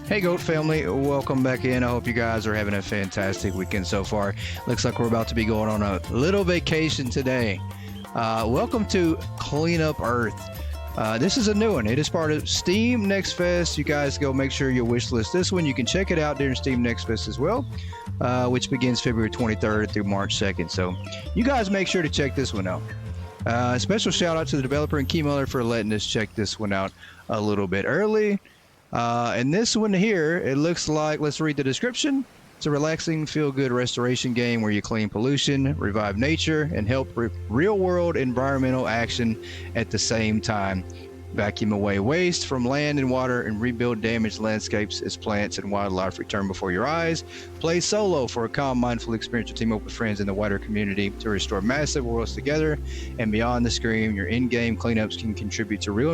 Hey Goat family, welcome back in. I hope you guys are having a fantastic weekend so far. Looks like we're about to be going on a little vacation today. Welcome to Cleanup Earth. This is a new one. It is part of Steam Next Fest. You guys go make sure you wish list this one. You can check it out during Steam Next Fest as well, which begins February 23rd through March 2nd. So you guys make sure to check this one out. Special shout out to the developer and Keymailer for letting us check this one out a little bit early. And this one here, it looks like, let's read the description. It's a relaxing, feel-good restoration game where you clean pollution, revive nature, and help real-world environmental action at the same time. Vacuum away waste from land and water and rebuild damaged landscapes as plants and wildlife return before your eyes. Play solo for a calm, mindful experience, or team up with friends in the wider community to restore massive worlds together. And beyond the screen, your in-game cleanups can contribute to real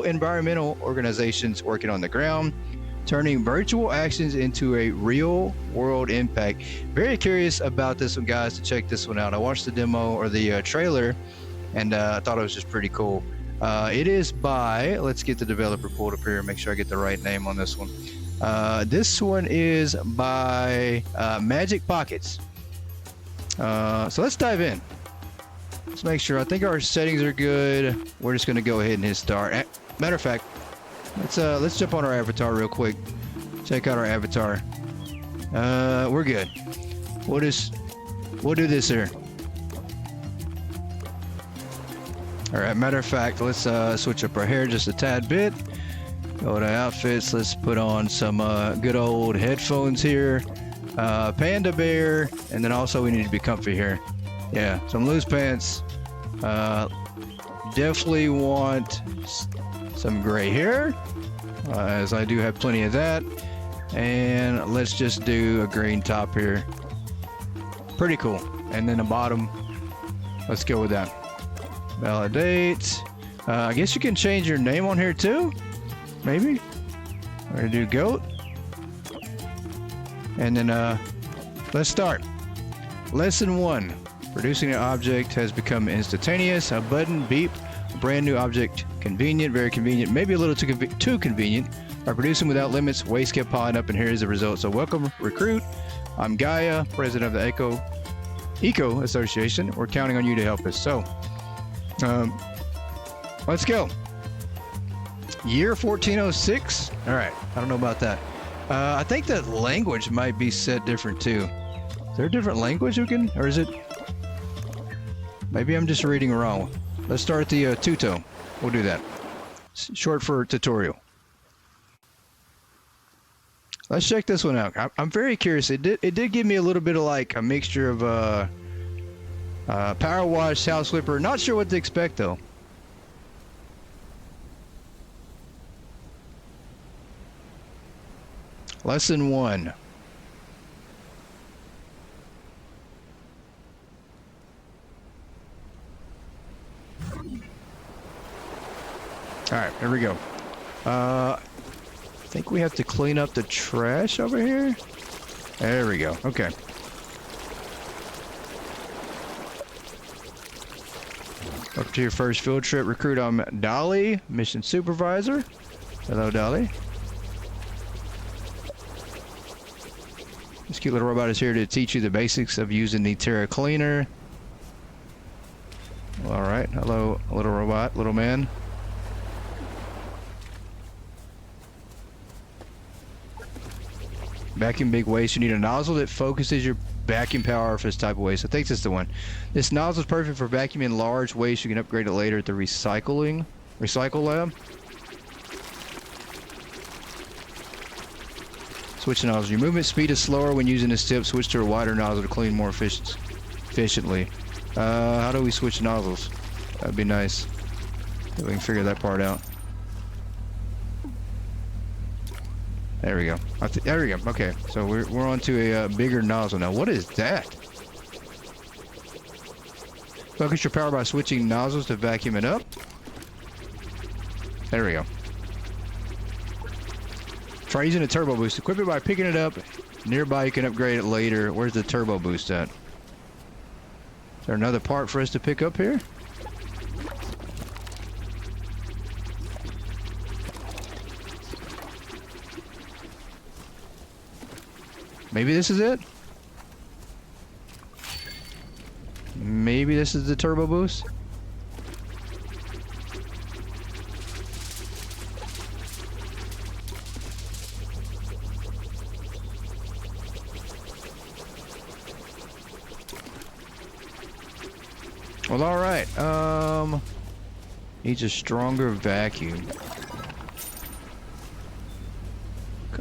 environmental organizations working on the ground, turning virtual actions into a real world impact. Very curious about this one, guys, to check this one out. I watched the demo or the trailer, and I thought it was just pretty cool. It is by, let's get the developer pulled up here and make sure I get the right name on this one. This one is by Magic Pockets. So let's dive in. Let's make sure. I think our settings are good. We're just gonna go ahead and hit start. Matter of fact, let's jump on our avatar real quick. Check out our avatar. We're good. We'll do this here. All right. Matter of fact, let's switch up our hair just a tad bit. Go to outfits. Let's put on some good old headphones here. Panda bear, and then also we need to be comfy here. Yeah, some loose pants. Definitely want some gray hair, as I do have plenty of that. And let's just do a green top here. Pretty cool. And then the bottom, let's go with that. Validate. I guess you can change your name on here too, maybe. We're gonna do goat. And then let's start. Lesson 1. Producing an object has become instantaneous. A button, beep, a brand new object. Convenient, very convenient, maybe a little too convenient. By producing without limits, waste kept piling up, and here's the result. So welcome, recruit. I'm Gaia, president of the Eco Association. We're counting on you to help us. So, let's go. Year 1406. All right, I don't know about that. I think that language might be set different too. Is there a different language we can, or is it? Maybe I'm just reading wrong. Let's start the tuto. We'll do that. Short for tutorial. Let's check this one out. I'm very curious. It did give me a little bit of like a mixture of power wash, house flipper. Not sure what to expect though. Lesson 1. All right, here we go. I think we have to clean up the trash over here. There we go. Okay. Up to your first field trip. Recruit. I'm Dolly, mission supervisor. Hello, Dolly. This cute little robot is here to teach you the basics of using the Terra Cleaner. All right. Hello, little robot, little man. Vacuum big waste. You need a nozzle that focuses your vacuum power for this type of waste. I think this is the one. This nozzle is perfect for vacuuming large waste. You can upgrade it later at the recycle lab. Switch nozzles. Your movement speed is slower when using this tip. Switch to a wider nozzle to clean more efficiently. How do we switch nozzles? That'd be nice if we can figure that part out. There we go. There we go. Okay, so we're on to a bigger nozzle now. What is that? Focus your power by switching nozzles to vacuum it up. There we go. Try using a turbo boost. Equip it by picking it up. Nearby, you can upgrade it later. Where's the turbo boost at? Is there another part for us to pick up here? Maybe this is it? Maybe this is the turbo boost? Well, alright. Needs a stronger vacuum.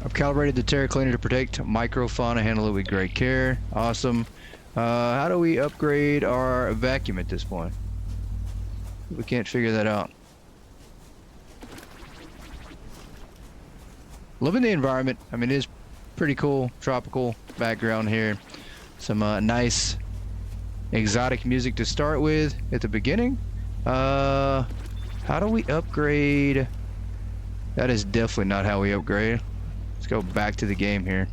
I've calibrated the Terra Cleaner to protect microfauna, handle it with great care. Awesome. How do we upgrade our vacuum at this point? We can't figure that out. Loving the environment. I mean, it is pretty cool. Tropical background here. Some nice exotic music to start with at the beginning. How do we upgrade? That is definitely not how we upgrade. Let's go back to the game here.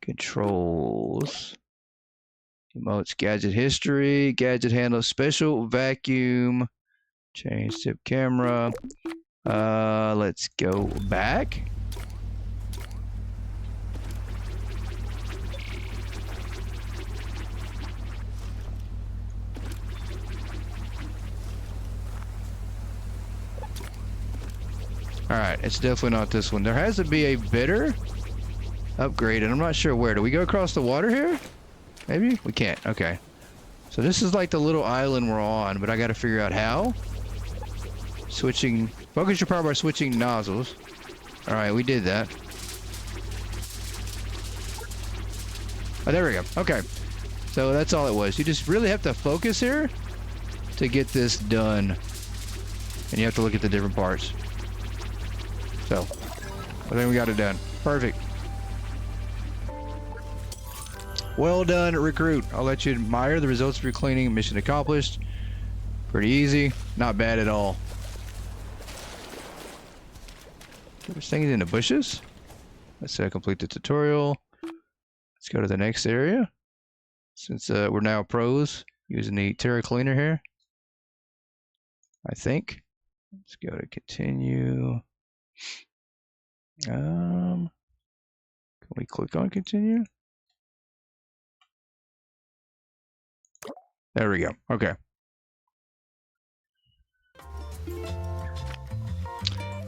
Controls. Emotes, gadget history, gadget handle, special vacuum, change tip camera. Let's go back. Alright, it's definitely not this one. There has to be a better upgrade, and I'm not sure where. Do we go across the water here? Maybe? We can't. Okay. So this is like the little island we're on, but I gotta figure out how. Switching. Focus your power by switching nozzles. Alright, we did that. Oh, there we go. Okay. So that's all it was. You just really have to focus here to get this done. And you have to look at the different parts. So, I think we got it done. Perfect. Well done, recruit. I'll let you admire the results of your cleaning. Mission accomplished. Pretty easy. Not bad at all. There's things in the bushes. Let's complete the tutorial. Let's go to the next area. Since we're now pros using the Terra Cleaner here. I think. Let's go to continue. Can we click on continue? There we go. Okay.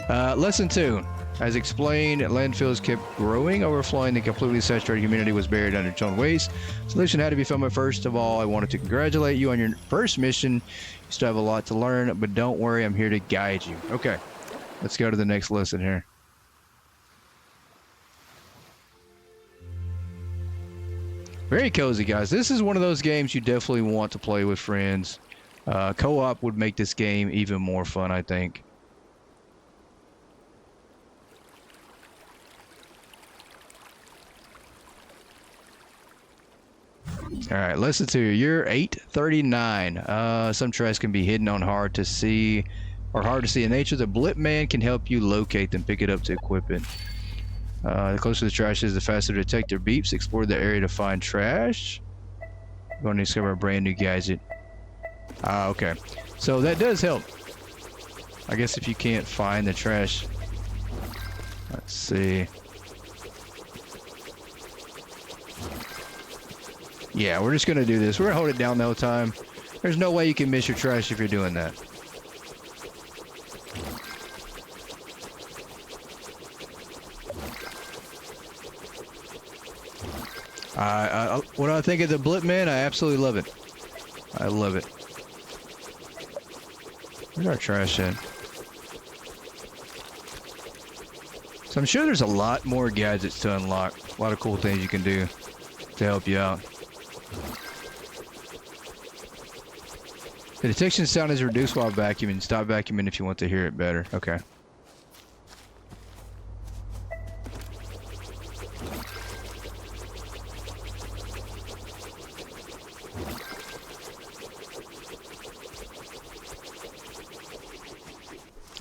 Lesson 2. As explained, landfills kept growing, overflowing. The completely saturated community was buried under its own waste. Solution had to be found. First of all, I wanted to congratulate you on your first mission. You still have a lot to learn, but don't worry, I'm here to guide you. Okay, let's go to the next lesson here. Very cozy, guys. This is one of those games you definitely want to play with friends. Co-op would make this game even more fun, I think. Alright, lesson 2. You're 839. Some trash can be hidden on hard to see in nature. The blip man can help you locate them, pick it up to equip it. The closer the trash is, the faster to detect their beeps. Explore the area to find trash. Going to discover a brand new gadget. Okay. So that does help. I guess if you can't find the trash. Let's see. Yeah, we're just going to do this. We're going to hold it down the whole time. There's no way you can miss your trash if you're doing that. What I think of the blip man, I absolutely love it. I love it. Where's our trash in? So I'm sure there's a lot more gadgets to unlock. A lot of cool things you can do to help you out. The detection sound is reduced while vacuuming. Stop vacuuming if you want to hear it better. Okay.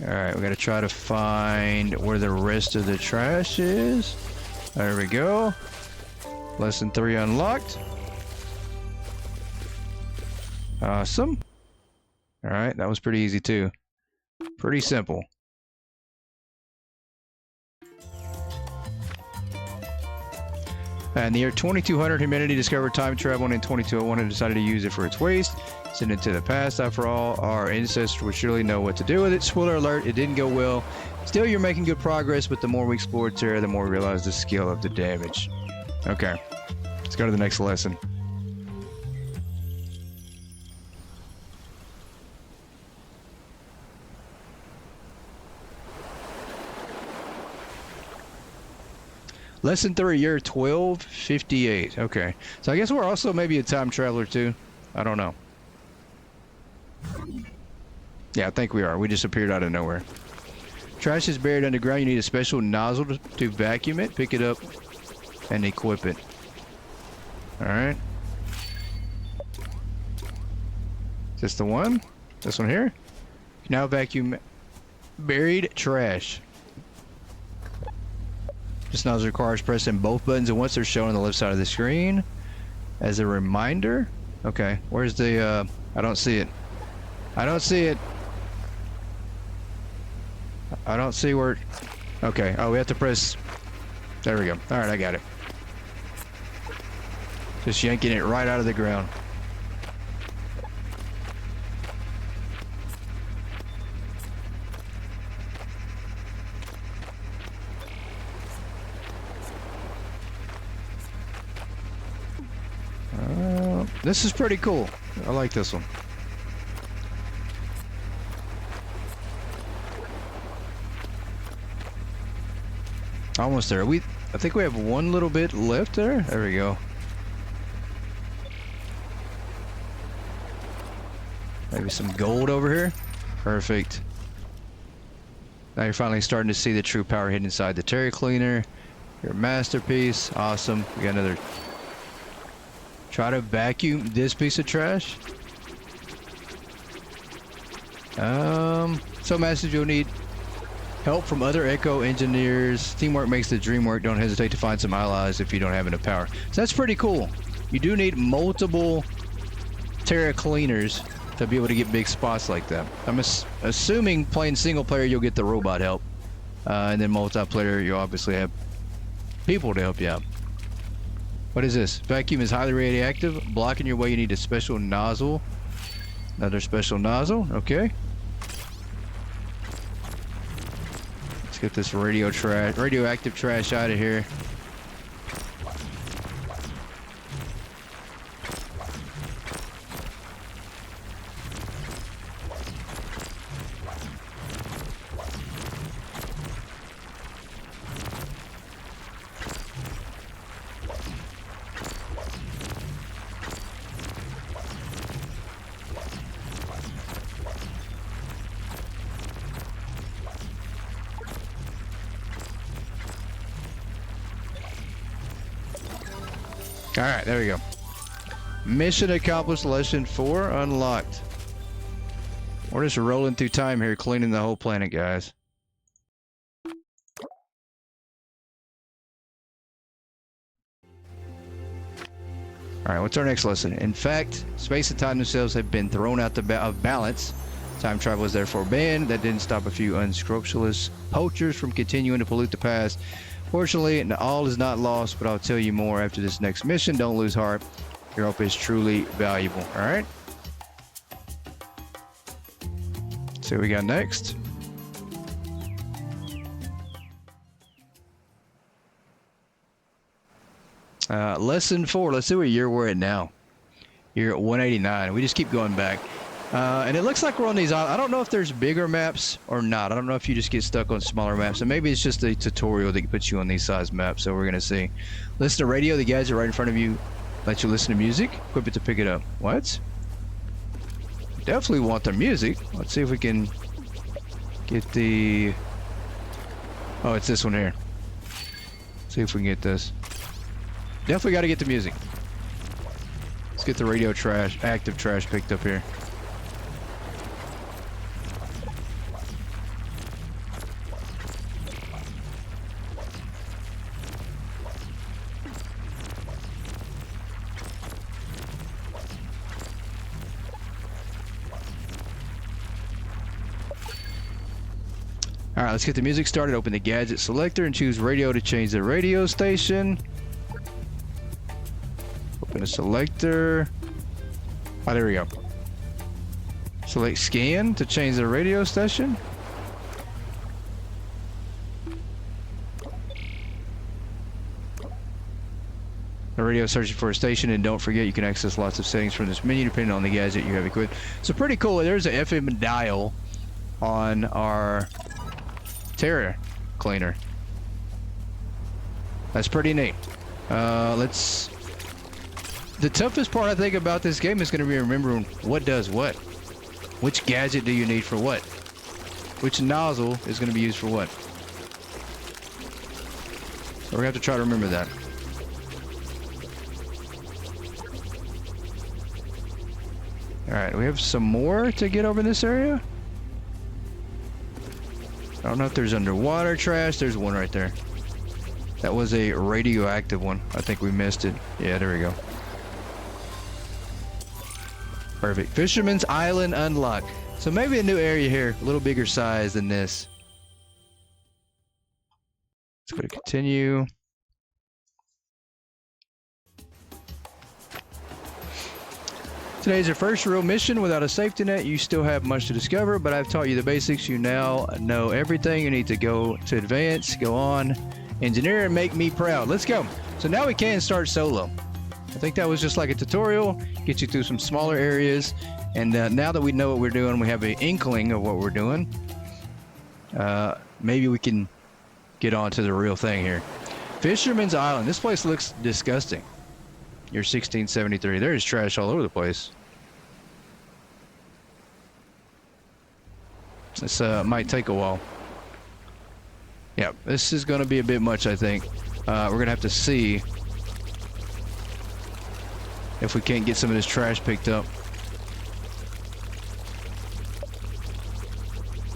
Alright, we gotta try to find where the rest of the trash is. There we go. Lesson 3 unlocked. Awesome. Alright, that was pretty easy too. Pretty simple. In the year 2200, humanity discovered time travel, and in 2201 and decided to use it for its waste. Send it to the past. After all, our ancestors would surely know what to do with it. Spoiler alert, it didn't go well. Still, you're making good progress, but the more we explore Terra, the more we realize the scale of the damage. Okay, let's go to the next lesson. Lesson 3, year 1258. Okay. So I guess we're also maybe a time traveler too. I don't know. Yeah, I think we are. We just appeared out of nowhere. Trash is buried underground. You need a special nozzle to vacuum it. Pick it up and equip it. Alright. Is this the one? This one here? Now vacuum buried trash. This nozzle requires pressing both buttons, and once they're shown on the left side of the screen. As a reminder. Okay, where's the, I don't see it. I don't see it. I don't see where... Okay, oh, we have to press... There we go. Alright, I got it. Just yanking it right out of the ground. This is pretty cool. I like this one. Almost there. I think we have one little bit left there. There we go. Maybe some gold over here. Perfect. Now you're finally starting to see the true power hidden inside the Terra cleaner. Your masterpiece. Awesome. We got another... Try to vacuum this piece of trash. So message, you'll need help from other Echo engineers. Teamwork makes the dream work. Don't hesitate to find some allies if you don't have enough power. So that's pretty cool. You do need multiple Terra cleaners to be able to get big spots like that. I'm assuming playing single player you'll get the robot help. And then multiplayer you'll obviously have people to help you out. What is this? Vacuum is highly radioactive. Blocking your way, you need a special nozzle. Another special nozzle. Okay. Let's get this radioactive trash out of here. Alright, there we go. Mission accomplished, lesson 4 unlocked. We're just rolling through time here, cleaning the whole planet, guys. Alright, what's our next lesson? In fact, space and time themselves have been thrown out of balance. Time travel is therefore banned. That didn't stop a few unscrupulous poachers from continuing to pollute the past. Fortunately, all is not lost, but I'll tell you more after this next mission. Don't lose heart. Your help is truly valuable. All right. See what we got next. Lesson 4. Let's see what year we're at now. You're at 189. We just keep going back. And it looks like we're on these islands. I don't know if there's bigger maps or not. I don't know if you just get stuck on smaller maps. And maybe it's just a tutorial that puts you on these size maps. So we're going to see. Listen to radio. The gadget right in front of you lets you listen to music. Equip it to pick it up. What? Definitely want the music. Let's see if we can get the... Oh, it's this one here. See if we can get this. Definitely got to get the music. Let's get the radio trash, active trash picked up here. Alright, let's get the music started. Open the gadget selector and choose radio to change the radio station. Open a selector. Oh, there we go. Select scan to change the radio station. The radio is searching for a station, and don't forget you can access lots of settings from this menu depending on the gadget you have equipped. So pretty cool. There's an FM dial on our Terra cleaner. That's pretty neat. The toughest part I think about this game is going to be remembering what does what. Which gadget do you need for what? Which nozzle is going to be used for what? So we're going to have to try to remember that. Alright, we have some more to get over this area. I don't know if there's underwater trash. There's one right there. That was a radioactive one. I think we missed it. Yeah, there we go. Perfect. Fisherman's Island unlocked. So maybe a new area here. A little bigger size than this. Let's go to continue. Today's your first real mission without a safety net. You still have much to discover, but I've taught you the basics. You now know everything you need to go to advance. Go on, engineer, and make me proud. Let's go. So now we can start solo. I think that was just like a tutorial, get you through some smaller areas. And now that we know what we're doing, we have an inkling of what we're doing. Maybe we can get on to the real thing here. Fisherman's Island. This place looks disgusting. You're 1673. There is trash all over the place. This might take a while. Yeah, this is going to be a bit much, I think. We're going to have to see if we can't get some of this trash picked up.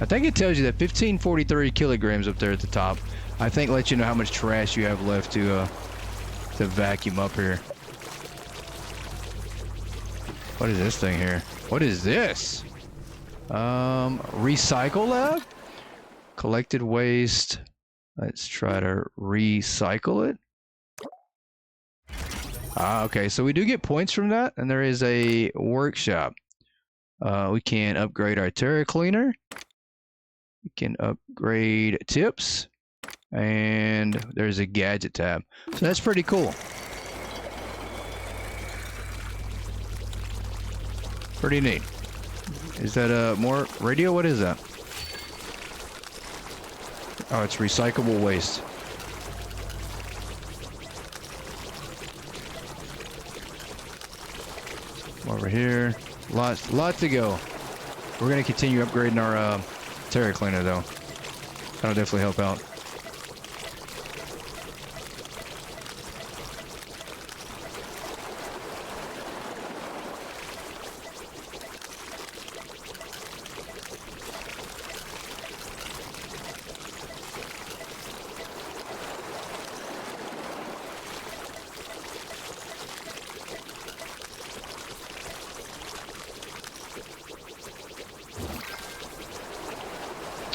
I think it tells you that 1543 kilograms up there at the top. I think lets you know how much trash you have left to vacuum up here. What is this thing here? What is this? Recycle lab? Collected waste. Let's try to recycle it. Ah, okay, so we do get points from that, and there is a workshop. We can upgrade our Terra cleaner. We can upgrade tips, and there's a gadget tab. So that's pretty cool. Pretty neat. Is that more radio? What is that? Oh, it's recyclable waste. Over here, lots to go. We're gonna continue upgrading our Terra cleaner though. That'll definitely help out.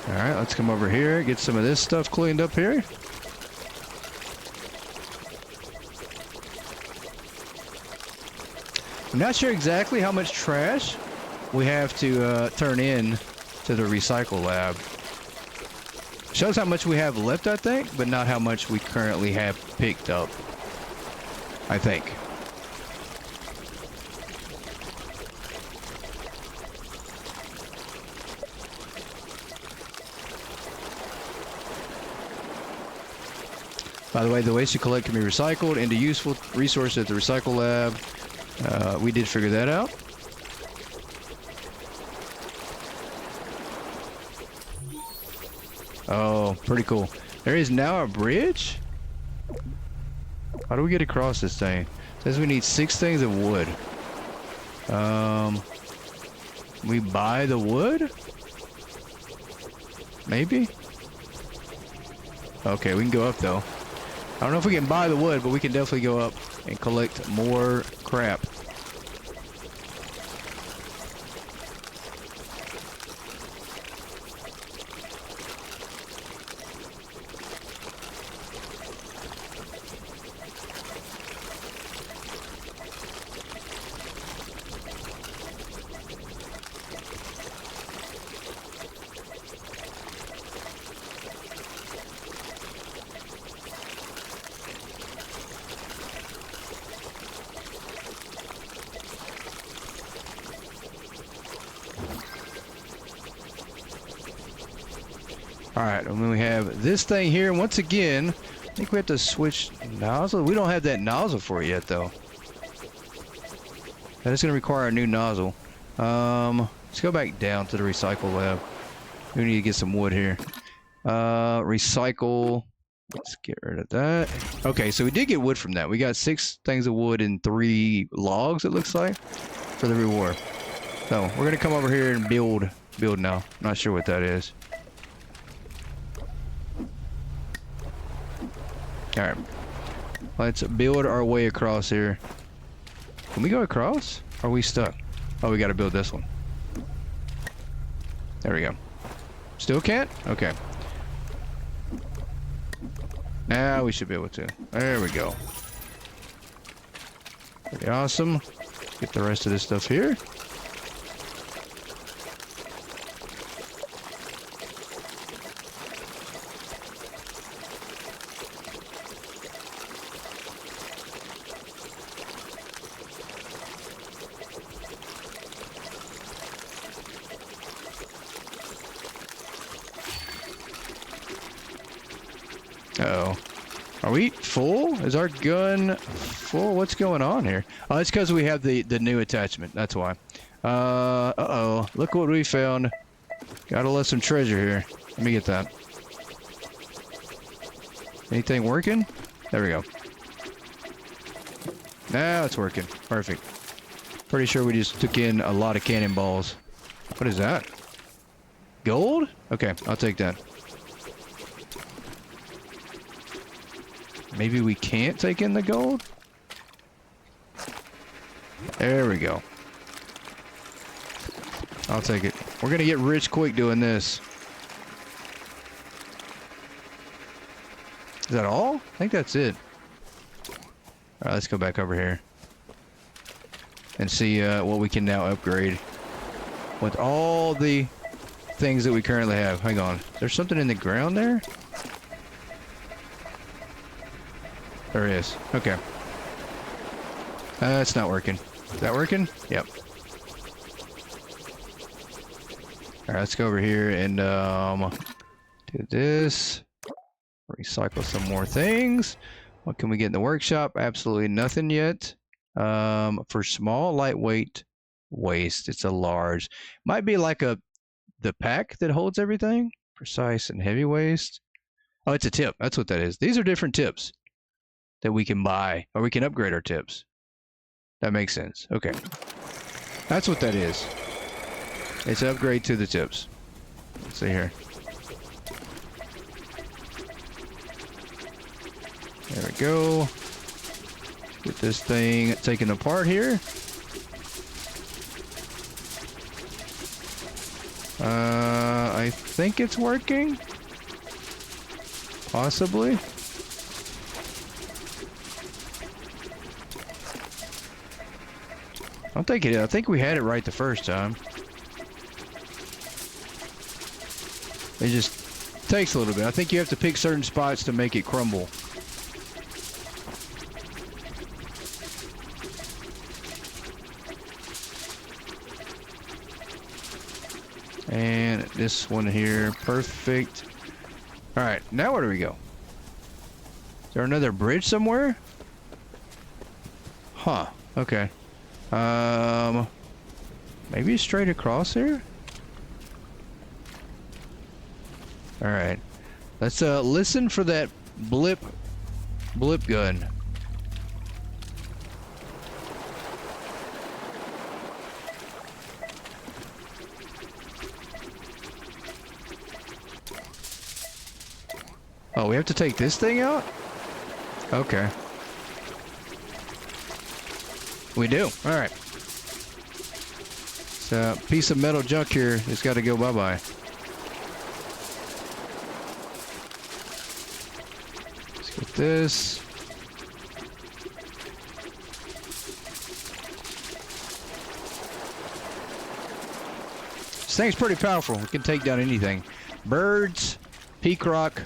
Alright, let's come over here, get some of this stuff cleaned up here. I'm not sure exactly how much trash we have to turn in to the recycle lab. Shows how much we have left, I think, but not how much we currently have picked up, I think. By the way, the waste you collect can be recycled into useful resources at the recycle lab. We did figure that out. Oh, pretty cool. There is now a bridge? How do we get across this thing? It says we need 6 things of wood. We buy the wood? Maybe? Okay, we can go up though. I don't know if we can buy the wood, but we can definitely go up and collect more crap. Alright, and then we have this thing here. Once again, I think we have to switch nozzle. We don't have that nozzle for it yet, though. That is going to require a new nozzle. Let's go back down to the recycle lab. We need to get some wood here. Recycle. Let's get rid of that. Okay, so we did get wood from that. We got 6 things of wood and 3 logs, it looks like, for the reward. So we're gonna come over here and build now. Not sure what that is. All right, let's build our way across here. Can we go across? Or are we stuck? Oh, we got to build this one. There we go. Still can't? Okay. Now we should be able to. There we go. Pretty awesome. Get the rest of this stuff here. Uh-oh. Are we full? Is our gun full? What's going on here? Oh, it's because we have the new attachment. That's why. Uh-oh. Look what we found. Gotta let some treasure here. Let me get that. Anything working? There we go. Now it's working. Perfect. Pretty sure we just took in a lot of cannonballs. What is that? Gold? Okay, I'll take that. Maybe we can't take in the gold? There we go. I'll take it. We're gonna get rich quick doing this. Is that all? I think that's it. Alright, let's go back over here. And see what we can now upgrade. With all the things that we currently have. Hang on. There's something in the ground there? There it is. Okay. It's not working. Is that working? Yep. Alright, let's go over here and do this. Recycle some more things. What can we get in the workshop? Absolutely nothing yet. For small, lightweight waste, it's a large. Might be like the pack that holds everything. Precise and heavy waste. Oh, it's a tip. That's what that is. These are different tips that we can buy, or we can upgrade our tips. That makes sense. Okay. That's what that is. It's an upgrade to the tips. Let's see here. There we go. Get this thing taken apart here. I think it's working. Possibly. I don't think it is. I think we had it right the first time. It just takes a little bit. I think you have to pick certain spots to make it crumble. And this one here, perfect. All right, now where do we go? Is there another bridge somewhere? Huh, okay. Maybe straight across here? All right, let's listen for that blip gun. Oh, we have to take this thing out? Okay. We do. All right. It's a piece of metal junk here. It's got to go bye-bye. Let's get this. This thing's pretty powerful. It can take down anything. Birds, peak rock,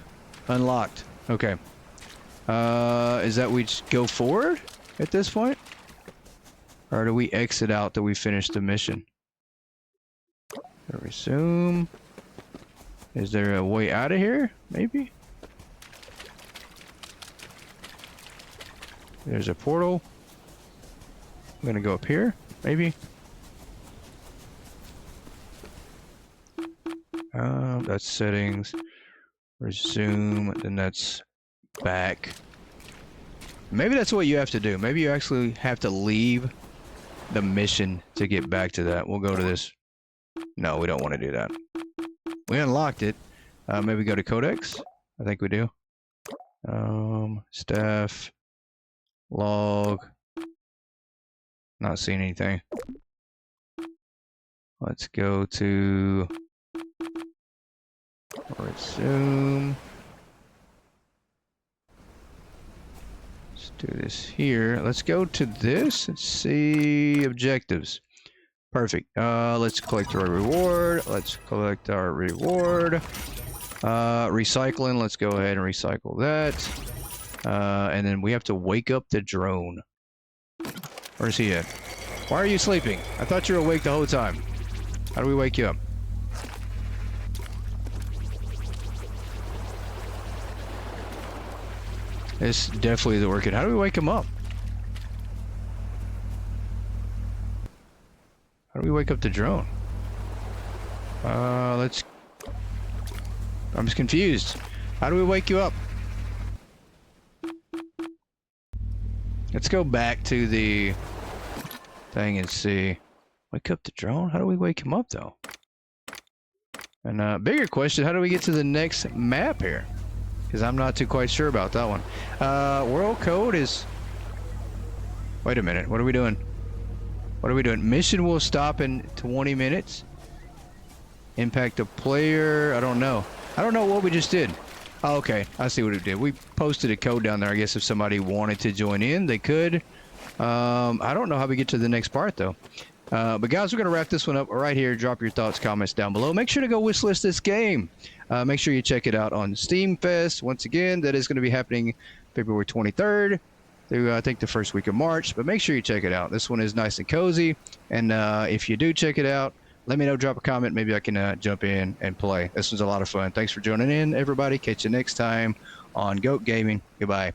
unlocked. Okay. Is that we just go forward at this point? Or do we exit out that we finish the mission? Resume. Is there a way out of here? Maybe? There's a portal. I'm gonna go up here, maybe. That's settings. Resume, then that's back. Maybe that's what you have to do. Maybe you actually have to leave the mission to get back to that. We'll go to this. No, we don't want to do that. We unlocked it. Maybe go to Codex. I think we do. Staff. Log. Not seeing anything. Let's go to resume. Let's do this here. Let's go to this. Let's see objectives. Perfect. Let's collect our reward. Let's collect our reward. Recycling. Let's go ahead and recycle that. And then we have to wake up the drone. Where's he at? Why are you sleeping? I thought you were awake the whole time. How do we wake you up? This definitely isn't working. How do we wake him up? How do we wake up the drone? I'm just confused. How do we wake you up? Let's go back to the thing and see. Wake up the drone? How do we wake him up though? And bigger question, how do we get to the next map here? Because I'm not too quite sure about that one. World code is... Wait a minute, what are we doing? What are we doing? Mission will stop in 20 minutes. Impact the player, I don't know. I don't know what we just did. Oh, okay, I see what it did. We posted a code down there. I guess if somebody wanted to join in, they could. I don't know how we get to the next part though. But guys, we're going to wrap this one up right here. Drop your thoughts, comments down below. Make sure to go wishlist this game. Make sure you check it out on SteamFest. Once again, that is going to be happening February 23rd through, I think, the first week of March. But make sure you check it out. This one is nice and cozy. And if you do check it out, let me know. Drop a comment. Maybe I can jump in and play. This was a lot of fun. Thanks for joining in, everybody. Catch you next time on Goat Gaming. Goodbye.